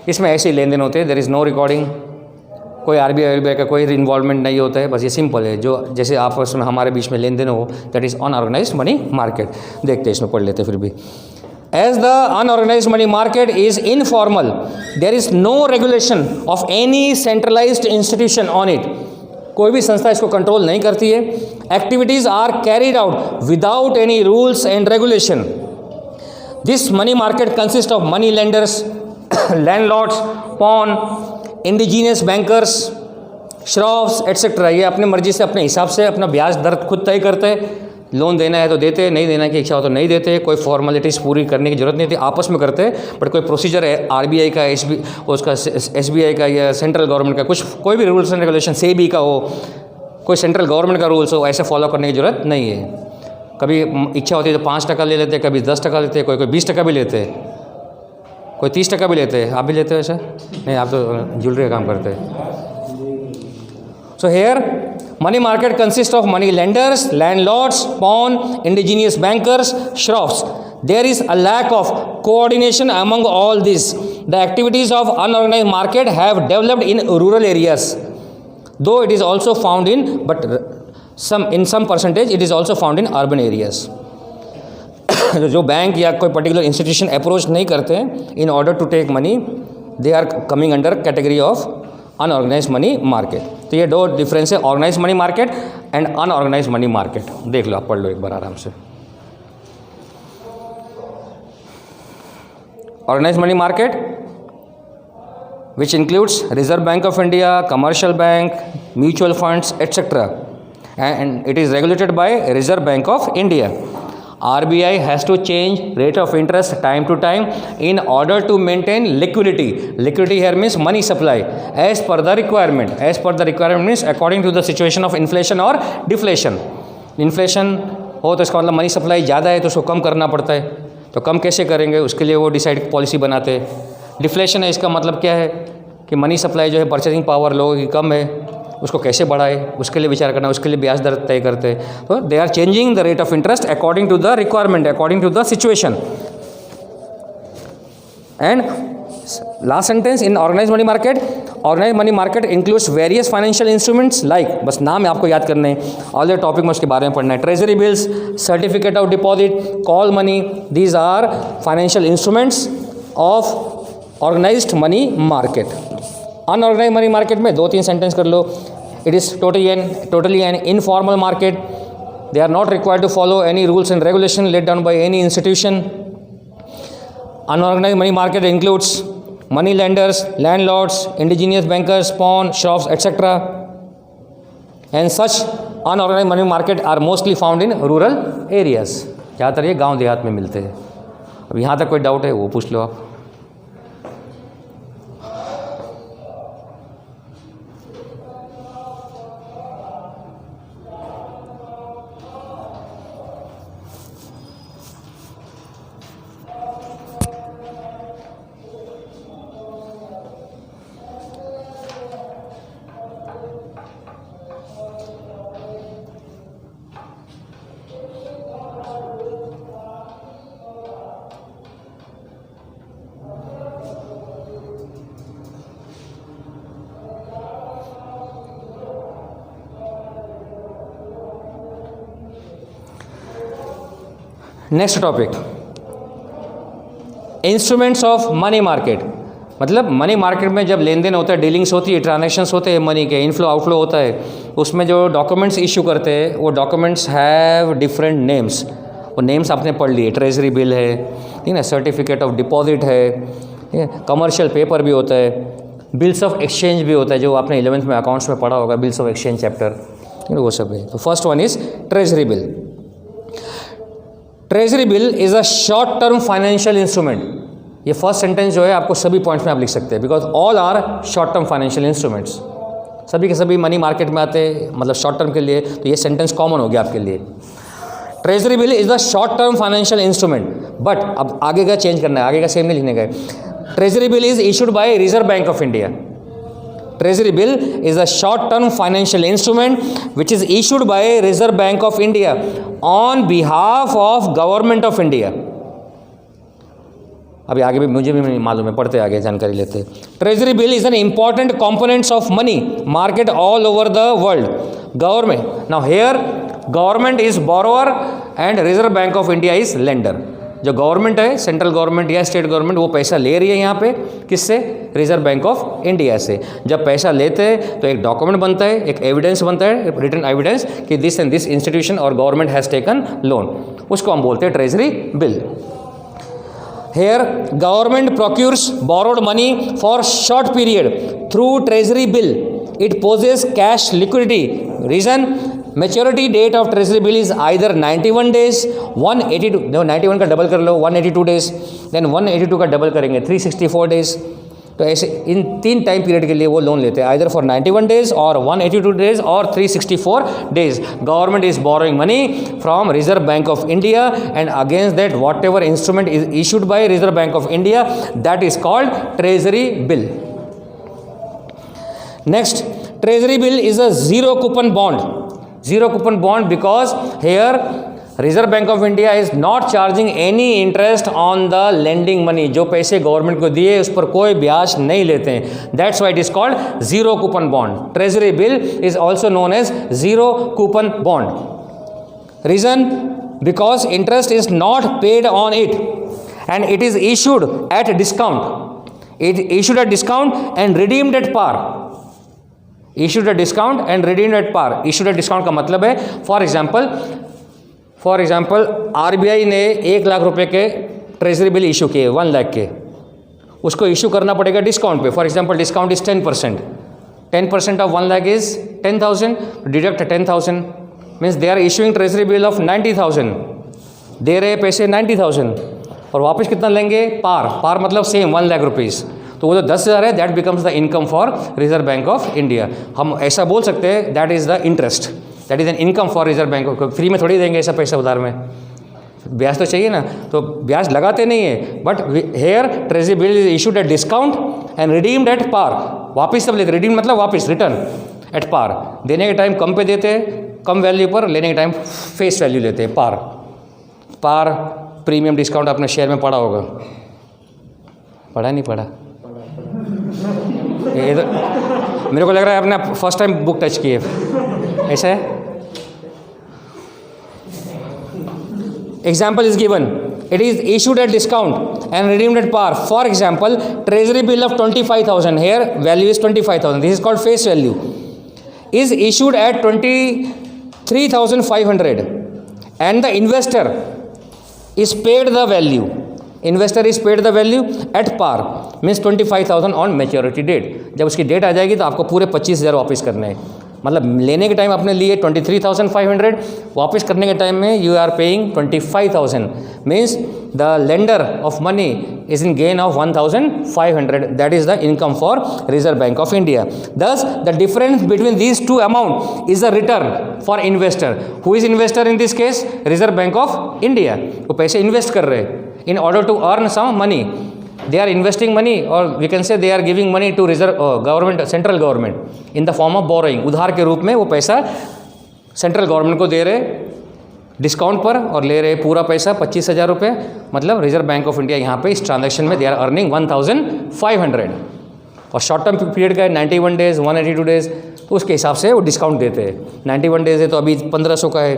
इसमें ऐसे ही लेन देन होते हैं, देयर इज़ नो रिकॉर्डिंग, कोई आरबीआई का कोई इन्वॉल्वमेंट नहीं होता है, बस ये सिंपल है, जो जैसे आपस में हमारे बीच में लेन देन हो, that is unorganised money market. देखते हैं, इसमें पढ़ लेते फिर भी. As the unorganized money market is informal, there is no regulation of any centralized institution on it. कोई भी संस्था इसको कंट्रोल नहीं करती है. Activities are carried out without any rules and regulation. This money market consists of money lenders, landlords, pawn, indigenous bankers, Shroffs etc. ये अपनी मर्जी से अपने हिसाब से अपना ब्याज दर खुद तय करते हैं. लोन देना है तो देते हैं, नहीं देना की इच्छा हो तो नहीं देते. कोई फॉर्मेलिटीज़ पूरी करने की जरूरत नहीं थी, आपस में करते हैं. बट कोई प्रोसीजर है आरबीआई का, उसका एसबीआई का या सेंट्रल गवर्नमेंट का, कुछ कोई भी रूल्स एंड रेगुलेशन सेबी का हो, कोई सेंट्रल गवर्नमेंट का रूल्स हो, ऐसे फॉलो करने की जरूरत नहीं है. कभी इच्छा होती है तो 5% ले लेते हैं, कभी 10% लेते हैं, कोई 20% भी लेते हैं, कोई 30% भी लेते हैं. आप भी लेते हो ऐसा? नहीं, आप तो ज्वेलरी का काम करते हैं. So here money market consist of money lenders, landlords, pawn, indigenous bankers, shroffs. There is a lack of coordination among all this. The activities of unorganised market have developed in rural areas, though it is also found in, but in some percentage it is also found in urban areas. जो बैंक या कोई पर्टिकुलर इंस्टीट्यूशन अप्रोच नहीं करते हैं in order to take money, they are coming under category of unorganised money market. तो ये दो डिफरेंस है, organised money market and unorganised money market. देख लो, आप पढ़ लो एक बार आराम से. Organised money market which includes Reserve Bank of India, commercial bank, mutual funds, etc. And it is regulated by Reserve Bank of India. RBI has to change rate of interest time to time in order to maintain liquidity. Liquidity here means money supply as per the requirement. As per the requirement means according to the situation of inflation or deflation. Inflation हो तो इसका मतलब मनी सप्लाई ज़्यादा है तो उसको कम करना पड़ता है. तो कम कैसे करेंगे, उसके लिए वो डिसाइड पॉलिसी बनाते हैं. डिफ्लेशन है, इसका मतलब क्या है कि मनी सप्लाई जो है, परचेजिंग पावर लोगों की कम है, उसको कैसे बढ़ाए, उसके लिए विचार करना, उसके लिए ब्याज दर तय करते हैं. तो they are changing the rate of interest according to the requirement, according to the situation. And last sentence, in organised money market, organised money market includes various financial instruments like, बस नाम है आपको याद करने हैं, ऑल द टॉपिक में उसके बारे में पढ़ना है. Treasury bills, certificate of deposit, call money, these are financial instruments of organised money market. Unorganised money market में 2-3 सेंटेंस कर लो. It is totally an informal market. They are not required to follow any rules and regulation laid down by any institution. Unorganised money market includes money lenders, landlords, indigenous bankers, pawn, shops etcetera. And such unorganised money market are mostly found in rural areas. ज़्यादातर ये गाँव देहात में मिलते हैं. अब यहाँ तक कोई डाउट है वो पूछ लो आप. Next topic, instruments of money market. मतलब मनी मार्केट में जब लेन देन होता है, डीलिंग्स होती है, ट्रांजैक्शंस होते हैं मनी के, इनफ्लो आउटफ्लो होता है, उसमें जो डॉक्यूमेंट्स इशू करते हैं वो डॉक्यूमेंट्स हैव डिफरेंट नेम्स। वो नेम्स आपने पढ़ लिए, ट्रेजरी बिल है, ठीक है, सर्टिफिकेट ऑफ डिपॉजिट है, ठीक है, कमर्शियल पेपर भी होता है, बिल्स ऑफ एक्सचेंज भी होता है, जो आपने 11th में अकाउंट्स में पढ़ा होगा, बिल्स ऑफ एक्सचेंज चैप्टर, ठीक है, वो सब है। तो first one is treasury bill. Treasury bill is a short term financial instrument. ये फर्स्ट सेंटेंस जो है आपको सभी पॉइंट्स में आप लिख सकते हैं, because all are short term financial instruments. सभी के सभी मनी मार्केट में आते हैं, मतलब शॉर्ट टर्म के लिए, तो ये सेंटेंस कॉमन हो गया आपके लिए। Treasury bill is the short term financial instrument, but अब आगे का चेंज करना है, आगे का सेम नहीं लिखने का है। Treasury bill is issued by Reserve bank of India. Treasury bill is a short-term financial instrument which is issued by Reserve Bank of India on behalf of Government of India. अभी आगे भी मुझे भी मालूम है, पढ़ते आगे जानकारी लेते। Treasury bill is an important components of money market all over the world. Government, now here government is borrower and reserve bank of India is lender. जो गवर्नमेंट है, सेंट्रल गवर्नमेंट या स्टेट गवर्नमेंट, वो पैसा ले रही है यहाँ पे किससे? रिजर्व बैंक ऑफ इंडिया से। जब पैसा लेते हैं तो एक डॉक्यूमेंट बनता है, एक एविडेंस बनता है, रिटन एविडेंस कि दिस एंड दिस इंस्टीट्यूशन और गवर्नमेंट हैज़ टेकन लोन, उसको हम बोलते हैं treasury bill. Here, government procures borrowed money for short period through treasury bill. It possesses cash liquidity. Reason? Maturity date of treasury bill is either 91 days, 182, no 91 का डबल कर लो 182 days, then 182 का डबल करेंगे 364 days। तो ऐसे इन 3 टाइम पीरियड के लिए वो लोन लेते हैं, आइदर फॉर 91 डेज और 182 डेज और 364 days. Government is borrowing money from Reserve bank of India and against that whatever instrument is issued by Reserve bank of India, that is called treasury bill. Next, treasury bill is a zero coupon bond. Zero coupon bond because here Reserve bank of India is not charging any interest on the lending money. जो पैसे गवर्नमेंट को दिए उस पर कोई ब्याज नहीं लेते हैं, that's why it is called zero coupon bond. Treasury bill is also known as zero coupon bond. Reason? Because interest is not paid on it and it is issued at discount. It issued at discount and redeemed at par. Issued at discount and redeemed at par. Issued at discount का मतलब है, फॉर एग्जाम्पल आरबीआई ने 1 लाख रुपए के ट्रेजरी बिल इशू किए 1 लाख के, उसको इशू करना पड़ेगा डिस्काउंट पे। For example discount is 10%, 10% off 1 lakh is 10,000, deduct 10,000 means they are issuing treasury bill of 90,000, दे रहे पैसे 90,000 और वापस कितना लेंगे? पार मतलब सेम 1 लाख रुपीज़। तो वो जो 10,000 है that becomes the income for reserve bank of India. हम ऐसा बोल सकते हैं that is the interest, that is an income for reserve bank of. Free में थोड़ी देंगे ऐसा पैसा उधार में, ब्याज तो चाहिए ना, तो ब्याज लगाते नहीं है। But here treasury bill is issued at discount and redeemed at par. वापस सब लेते, रिडीम मतलब वापस, रिटर्न एट पार। देने के टाइम कम पे देते हैं, कम वैल्यू पर, लेने के टाइम फेस वैल्यू लेते हैं, पार प्रीमियम डिस्काउंट आपने शेयर में पढ़ा होगा, पढ़ा नहीं पढ़ा? ये तो मेरे को लग रहा है आपने फर्स्ट टाइम बुक टच की है, ऐसा है? Example is given. It is issued at discount and redeemed at par. For example, treasury bill of 25,000. Here value is 25,000. This is called face value. Is issued at 23,500 and the investor is paid the value. Investor is paid the value at par means 25,000 on maturity date. जब उसकी डेट आ जाएगी तो आपको पूरे 25,000 वापस करने हैं। मतलब लेने के टाइम आपने लिए 23,500, वापस करने के टाइम में you are paying 25,000 means the lender of money is in gain of 1,500, that is the income for reserve bank of India. Thus the difference between these two amount is the return for investor. Who is investor in this case? Reserve bank of India. वो पैसे इन्वेस्ट कर रहे हैं in order to earn some money. They are investing money, or we can say they are giving money to reserve government, central government in the form of borrowing. उधार के रूप में वो पैसा सेंट्रल गवर्नमेंट को दे रहे डिस्काउंट पर और ले रहे पूरा पैसा 25,000 रुपये। मतलब रिजर्व बैंक ऑफ इंडिया यहाँ पे इस ट्रांजैक्शन में दे आर अर्निंग 1,500 और शॉर्ट टर्म पीरियड का है 91 डेज 182 डेज, तो उसके हिसाब से वो डिस्काउंट देते हैं। 91 डेज है तो अभी 1,500 का है,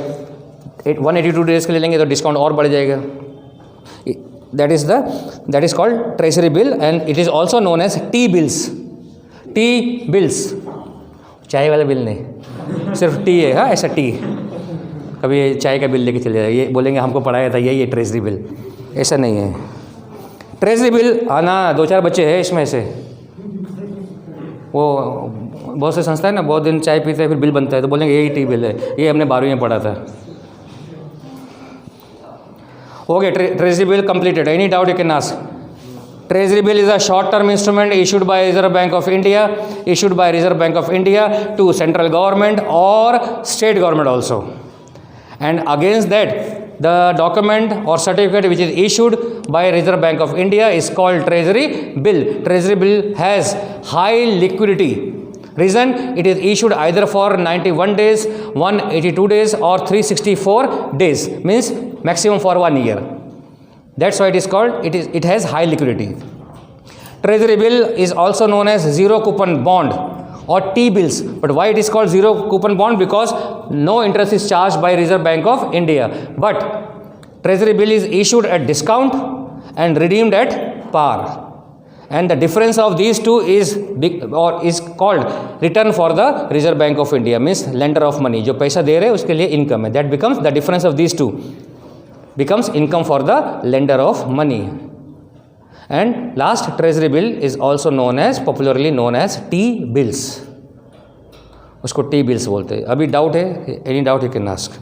182 डेज के ले लेंगे तो डिस्काउंट और बढ़ जाएगा. That is called treasury bill and it is also known as T bills. T bills, चाय वाला बिल नहीं, सिर्फ टी है. हाँ, ऐसा टी. कभी चाय का बिल लेके चले जाए, ये बोलेंगे हमको पढ़ाया था ये ट्रेजरी बिल. ऐसा नहीं है. ट्रेजरी बिल आना 2-4 बच्चे हैं इसमें से. वो बहुत से संस्था है ना, बहुत दिन चाय पीते हैं फिर बिल बनता है तो बोलेंगे यही टी बिल है, ये हमने 12वीं में पढ़ा था. Okay, treasury bill completed. Any doubt you can ask. Treasury bill is a short-term instrument issued by Reserve Bank of India, to central government or state government also. And against that, the document or certificate which is issued by Reserve Bank of India is called Treasury bill. Treasury bill has high liquidity. Reason, it is issued either for 91 days, 182 days or 364 days. Means maximum for 1 year. That's why it is called, it has high liquidity. Treasury bill is also known as zero coupon bond or T-bills. But why it is called zero coupon bond? Because no interest is charged by Reserve Bank of India. But Treasury bill is issued at discount and redeemed at par. And the difference of these two is called return for the Reserve Bank of India. Means lender of money. जो पैसा दे रहे हैं उसके लिए income है. That becomes the difference of these two. Becomes income for the lender of money. And last, treasury bill is also popularly known as T-bills. उसको T-bills बोलते हैं. अभी डाउट है? Any doubt you can ask.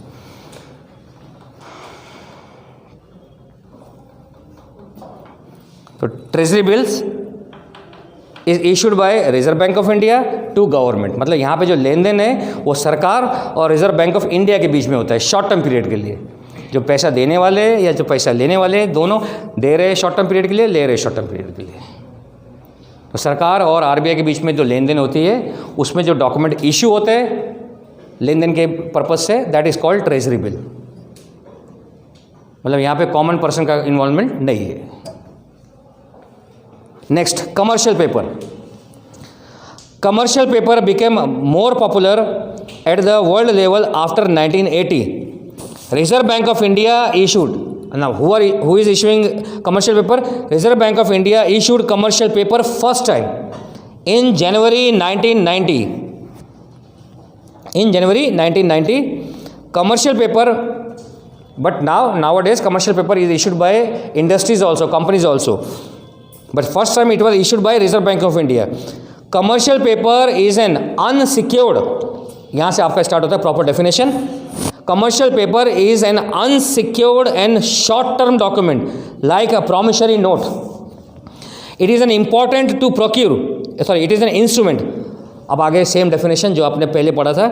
तो treasury bills is issued by Reserve Bank of India to government. मतलब यहाँ पे जो लेन देन है वो सरकार और रिजर्व बैंक ऑफ इंडिया के बीच में होता है शॉर्ट टर्म पीरियड के लिए. जो पैसा देने वाले या जो पैसा लेने वाले दोनों दे रहे शॉर्ट टर्म पीरियड के लिए, ले रहे शॉर्ट टर्म पीरियड के लिए. तो सरकार और आरबीआई के बीच में जो लेन देन होती है उसमें जो डॉक्यूमेंट इशू होते हैं लेन देन के पर्पज से, that is called treasury bill. मतलब यहाँ पे कॉमन पर्सन का इन्वॉल्वमेंट नहीं है. Next, commercial paper. Commercial paper became more popular at the world level after 1980. Reserve Bank of India issued. Now, who is issuing commercial paper? Reserve Bank of India issued commercial paper first time in January 1990. In January 1990, commercial paper. But nowadays commercial paper is issued by industries also, companies also. But first time it was issued by Reserve Bank of India. Commercial paper is an unsecured. यहाँ से आपका स्टार्ट होता है proper definition. Commercial paper is an unsecured and short-term document like a promissory note. It is an important to procure. It is an instrument. अब आगे सेम डेफिनेशन जो आपने पहले पढ़ा था.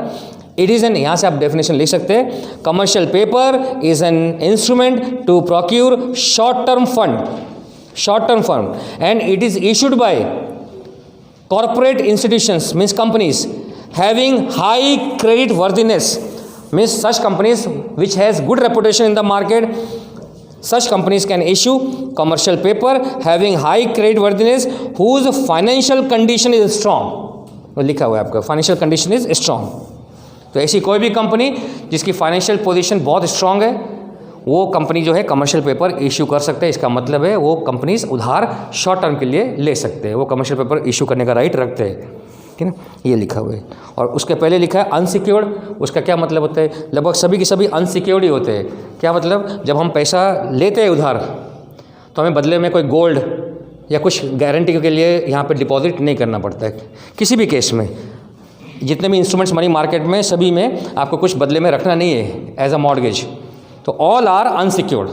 It is an, यहाँ से आप डेफिनेशन लिख सकते हैं. Commercial paper is an instrument to procure short-term fund, and it is issued by corporate institutions, means companies having high credit worthiness. Means such companies which has good reputation in the market, such companies can issue commercial paper having high credit worthiness whose financial condition is strong. वो लिखा हुआ है आपका, financial condition is strong. तो ऐसी कोई भी कंपनी जिसकी फाइनेंशियल पोजीशन बहुत स्ट्रांग है वो कंपनी जो है कमर्शियल पेपर इशू कर सकते हैं. इसका मतलब है वो कंपनीज उधार शॉर्ट टर्म के लिए ले सकते हैं, वो कमर्शियल पेपर इशू करने का राइट रखते हैं. ठीक है, ये लिखा हुआ है. और उसके पहले लिखा है अनसिक्योर्ड. उसका क्या मतलब होता है? लगभग सभी के सभी अनसिक्योर्ड ही होते हैं. क्या मतलब? जब हम पैसा लेते हैं उधार तो हमें बदले में कोई गोल्ड या कुछ गारंटी के लिए यहाँ पे डिपॉजिट नहीं करना पड़ता है. किसी भी केस में जितने भी इंस्ट्रूमेंट्स मनी मार्केट में सभी में आपको कुछ बदले में रखना नहीं है एज अ मॉर्गेज. तो ऑल आर अनसिक्योर्ड.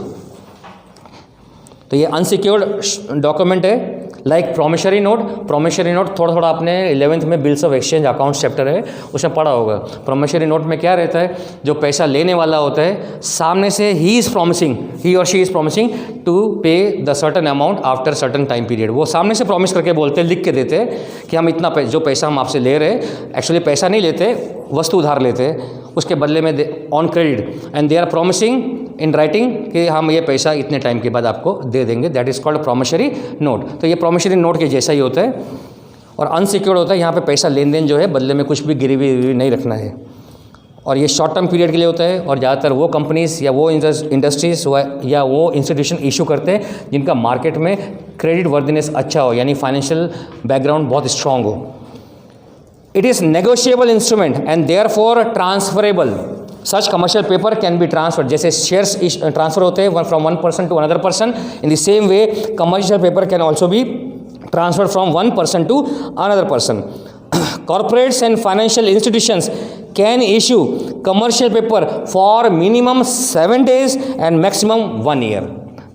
तो ये अनसिक्योर्ड डॉक्यूमेंट है. लाइक प्रोमिसरी नोट थोड़ा आपने 11th में bills of exchange account chapter है उसमें पढ़ा होगा. प्रोमिसरी नोट में क्या रहता है? जो पैसा लेने वाला होता है सामने से ही और शी इज़ प्रॉमिसिंग टू पे the certain amount after certain time period. वो सामने से प्रॉमिस करके बोलते हैं, लिख के देते हैं कि हम इतना जो पैसा हम आपसे ले रहे हैं, एक्चुअली पैसा नहीं लेते, वस्तु उधार लेते हैं, उसके बदले में on credit, and they are promising in writing कि हम ये पैसा इतने टाइम के बाद आपको दे देंगे. That is called promissory note. तो ये प्रॉमिसरी नोट के जैसा ही होता है. और अनसिक्योर्ड होता है, यहाँ पे पैसा लेन देन जो है बदले में कुछ भी गिरवी नहीं रखना है. और ये शॉर्ट टर्म पीरियड के लिए होता है, और ज़्यादातर वो कंपनीज़ या वो इंडस्ट्रीज़ या वो इंस्टीट्यूशन इशू करते हैं जिनका मार्केट में क्रेडिट वर्दिनेस अच्छा हो, यानी फाइनेंशियल बैकग्राउंड बहुत स्ट्रांग हो. It is negotiable instrument and therefore transferable. Such commercial paper can be transfer. जैसे शेयर्स ट्रांसफर होते हैं from one person to another person, in the same way commercial paper can also be transfer from one person to another person. Corporates and financial institutions can issue commercial paper for minimum 7 days and maximum 1 year.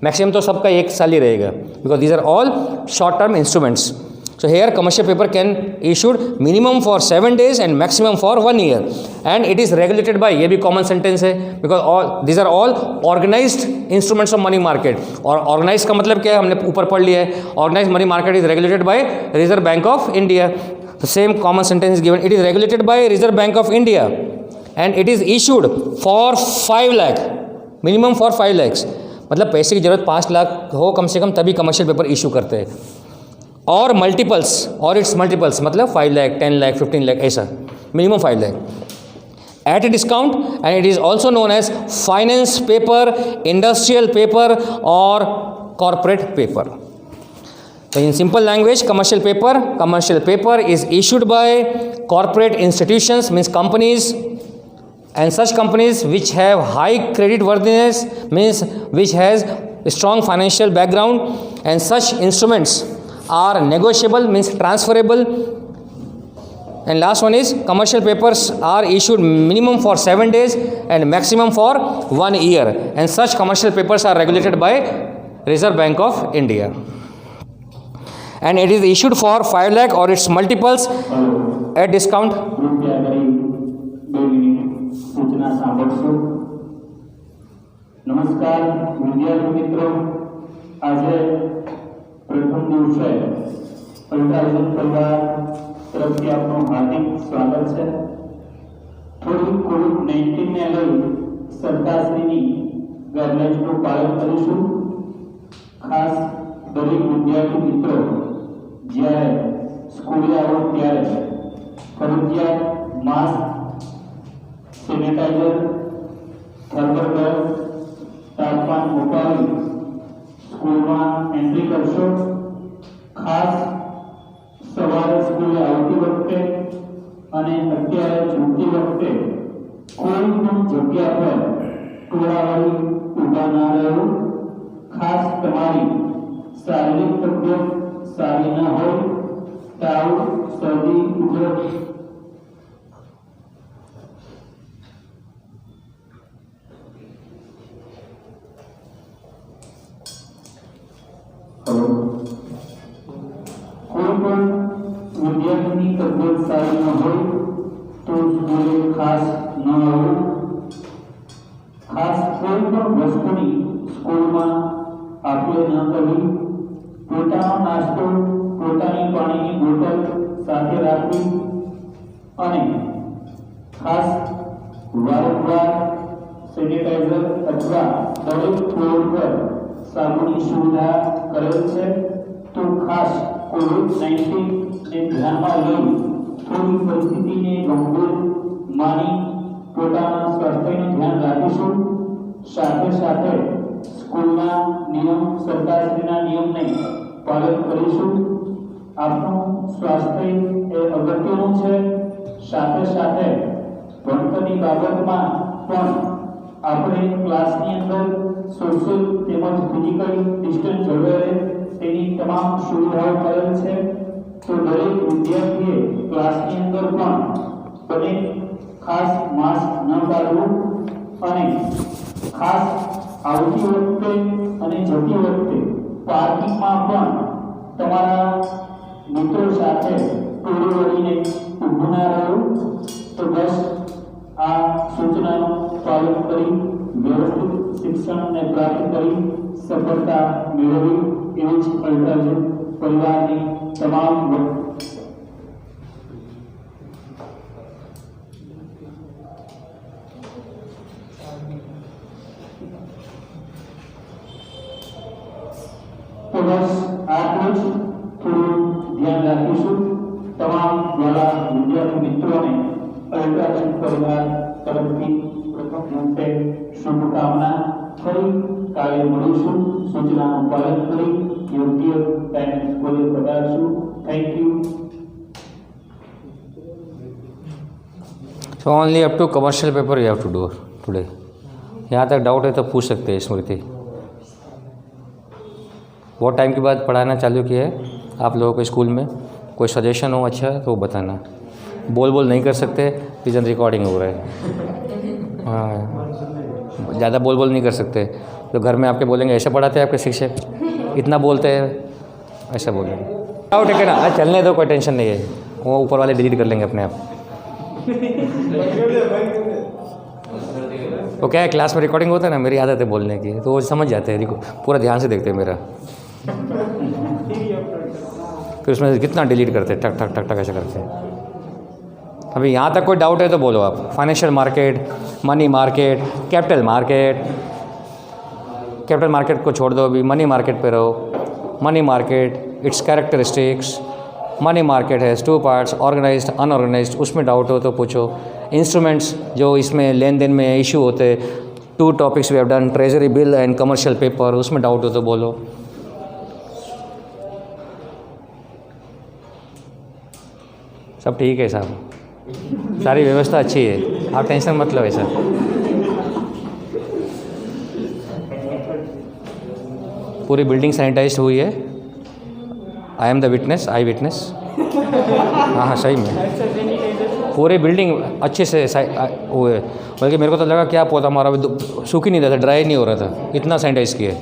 Maximum तो सबका 1 साल ही रहेगा, because these are all short term instruments. So here commercial paper can issued minimum for 7 days and maximum for 1 year, and it is regulated by, ये भी common sentence है, because all these are all organized instruments of money market. और organized का मतलब क्या है, हमने ऊपर पढ़ लिया है. Organized money market is regulated by Reserve Bank of India. The same common sentence is given. It is regulated by Reserve Bank of India and it is issued for 5 lakh, minimum for 5 lakhs. मतलब पैसे की ज़रूरत 5 लाख हो कम से कम तभी कमर्शियल पेपर इशू करते हैं. और मल्टीपल्स और इट्स मल्टीपल्स मतलब 5 लाख, 10 लाख, 15 लाख, ऐसा minimum 5 lakh at a discount, and it is also known as finance paper, industrial paper or corporate paper. So in simple language, commercial paper is issued by corporate institutions, means companies, and such companies which have high credit worthiness, means which has strong financial background, and such instruments are negotiable, means transferable. And last one is commercial papers are issued minimum for 7 days and maximum for 1 year, and such commercial papers are regulated by Reserve Bank of India. And it is issued for 5 lakh or its multiples at discount. નમસ્કાર વિદ્યાર્થી મિત્રો, આજે પ્રથમ દિવસે અલ્ટ્રાવિઝન પરિવાર તરફથી આપનું હાર્દિક સ્વાગત છે. થોડી કોવિડ-19 ને લઈ સરકારશ્રીની ગાઈડલાઇન્સનું પાલન કરીશું. ખાસ દરેક વિદ્યાર્થી મિત્રો જ્યારે સ્કૂલે આવો ત્યારે ફરજિયાત માસ્ક, સેનેટાઈઝર, થર્મલ ગન, તાપમાન મોપાવી સ્કૂલમાં એન્ટ્રી કરશો. ખાસ સવારે સ્કૂલે આવતી વખતે અને અત્યારે છૂટતી વખતે કોઈ પણ જગ્યા પર ટોળાવાળી ઊભા ના રહેવું. ખાસ તમારી શારીરિક તબિયત સારી ના હોય, તાવ, શરદી, ઉધરસ કોઈ પણ વિદ્યાર્થીની તબિયત સારી ન હોય તો સ્કૂલે ખાસ ન આવવું. ખાસ કોઈ પણ વસ્તુની સ્કૂલમાં આપલે ન કરવી. પોતાનો નાસ્તો, પોતાની પાણીની બોટલ સાથે રાખવી અને ખાસ વારંવાર સેનિટાઈઝર અથવા દરેક ફ્લોર પર સાબુની સુવિધા કરેલ છે. તો ખાસ કોવિડ-19 ને ધ્યાનમાં લઈ થોડી પરિસ્થિતિને ગંભીર માની પોતાના સ્વાસ્થ્યનું ધ્યાન રાખીશું. સાથે સાથે સ્કૂલના નિયમ, સરકારશ્રીના નિયમને પાલન કરીશું. આપનું સ્વાસ્થ્ય એ અગત્યનું છે. સાથે સાથે ભણતરની બાબતમાં પણ આપણે ક્લાસની અંદર સોશિયલ તેમજ ફિઝિકલ ડિસ્ટન્સ જળવાઈ રહે તેની તમામ સુવિધાઓ કરેલ છે. તો દરેક વિદ્યાર્થીએ ક્લાસની અંદર પણ બને ખાસ માસ્ક ન કાઢવું અને ખાસ આવતી વખતે અને જતી વખતે પાર્કિંગમાં પણ તમારા મિત્રો સાથે ટોળું વળીને ઊભું ના રહેવું. તો બસ આ સૂચનાનું પાલન કરી વ્યવસ્થિત શિક્ષણને પ્રાપ્ત કરી સફળતા મેળવી એવી જ અલ્ટ્રાવિઝન પરિવારની તમામ તો બસ આટલું જ. થોડું ધ્યાન રાખીશું. તમામ વાલા વિદ્યાર્થી મિત્રોને અલ્ટ્રાવિઝન પરિવાર તરફ Goel Pradarsu. Thank you. So only up to commercial paper you have to do today. यहाँ तक डाउट है तो पूछ सकते हैं स्मृति। बहुत टाइम के बाद पढ़ाना चालू किया है आप लोगों को स्कूल में, कोई सजेशन हो अच्छा तो बताना। बोल नहीं कर सकते, रीजन रिकॉर्डिंग हो रहा है। हाँ, ज़्यादा बोल नहीं कर सकते, तो घर में आपके बोलेंगे ऐसे पढ़ाते हैं आपके शिक्षक, इतना बोलते हैं ऐसा बोलेंगे। डाउट है ना, चलने दो, कोई टेंशन नहीं है, वो ऊपर वाले डिलीट कर लेंगे अपने आप। वो क्या है, क्लास में रिकॉर्डिंग होता है ना, मेरी आदत है बोलने की, तो वो समझ जाते हैं, पूरा ध्यान से देखते हैं मेरा, फिर उसमें कितना डिलीट करते हैं, टक टक टक टक ऐसा करते हैं। अभी यहाँ तक कोई डाउट है तो बोलो आप। Financial market, money market, capital market. Capital market को छोड़ दो, अभी मनी मार्केट पे रहो। Money market, it's characteristics. Money market has two parts, organised, unorganised, उसमें डाउट हो तो पूछो। इंस्ट्रूमेंट्स जो इसमें लेन देन में इशू होते, 2 topics we have done, treasury bill and commercial paper, उसमें डाउट हो तो बोलो। सब ठीक है साहब, सारी व्यवस्था अच्छी है, आप टेंशन मत लो ऐसा। पूरी बिल्डिंग सैनिटाइज हुई है, I am the witness, I witness. हाँ सही में पूरी बिल्डिंग अच्छे से हुए, बल्कि मेरे को तो लगा क्या पौधा हमारा सूख ही नहीं रहा था, ड्राई नहीं हो रहा था, इतना सैनिटाइज किया।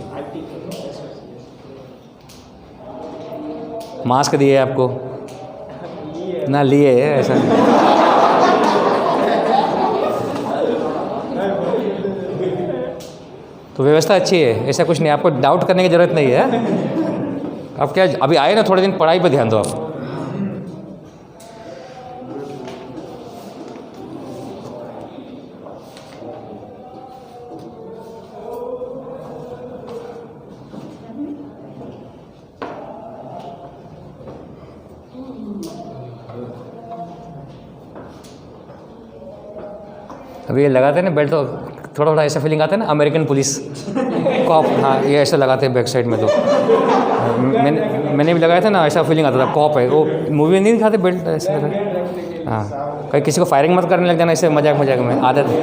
मास्क दिए आपको ना, लिए ऐसा तो व्यवस्था अच्छी है, ऐसा कुछ नहीं, आपको डाउट करने की ज़रूरत नहीं है। अब क्या, अभी आए ना, थोड़े दिन पढ़ाई पे ध्यान दो आप। अभी ये लगाते हैं ना बेल्ट, तो थोड़ा थोड़ा ऐसा फीलिंग आता है ना, अमेरिकन पुलिस कॉप। हाँ, ये ऐसा लगाते हैं बैक साइड में, तो मैंने भी लगाया था ना, ऐसा फीलिंग आता था कॉप है। वो मूवी नहीं दिखाते बेल्ट ऐसे लगा। हाँ, कहीं किसी को फायरिंग मत करने लग जाना ऐसे मजाक में, आदत है।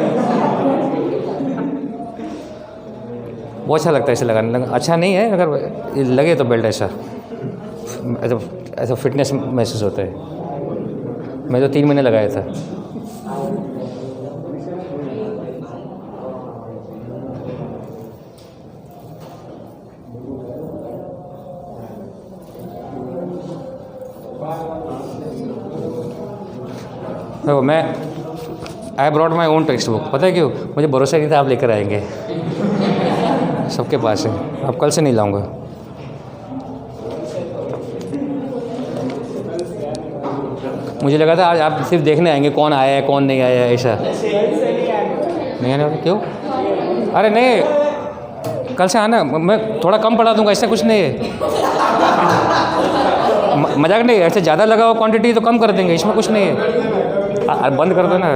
बहुत अच्छा लगता है ऐसे लगाने लगा, अच्छा नहीं है अगर लगे तो बेल्ट ऐसा ऐसा फिटनेस महसूस होता है। मैं तो 3 महीने लगाया था। देखो, I brought my own text book, पता है क्यों? मुझे भरोसा नहीं था आप लेकर आएंगे, सबके पास है, अब कल से नहीं लाऊंगा। मुझे लगा था आज आप सिर्फ देखने आएंगे कौन आया है कौन नहीं आया है, ऐसा नहीं आने वाला। क्यों? अरे नहीं, कल से आना, मैं थोड़ा कम पढ़ा दूंगा, ऐसा कुछ नहीं है, मजाक नहीं, ऐसे ज़्यादा लगा हो क्वांटिटी तो कम कर देंगे, इसमें कुछ नहीं है। बंद कर दो ना।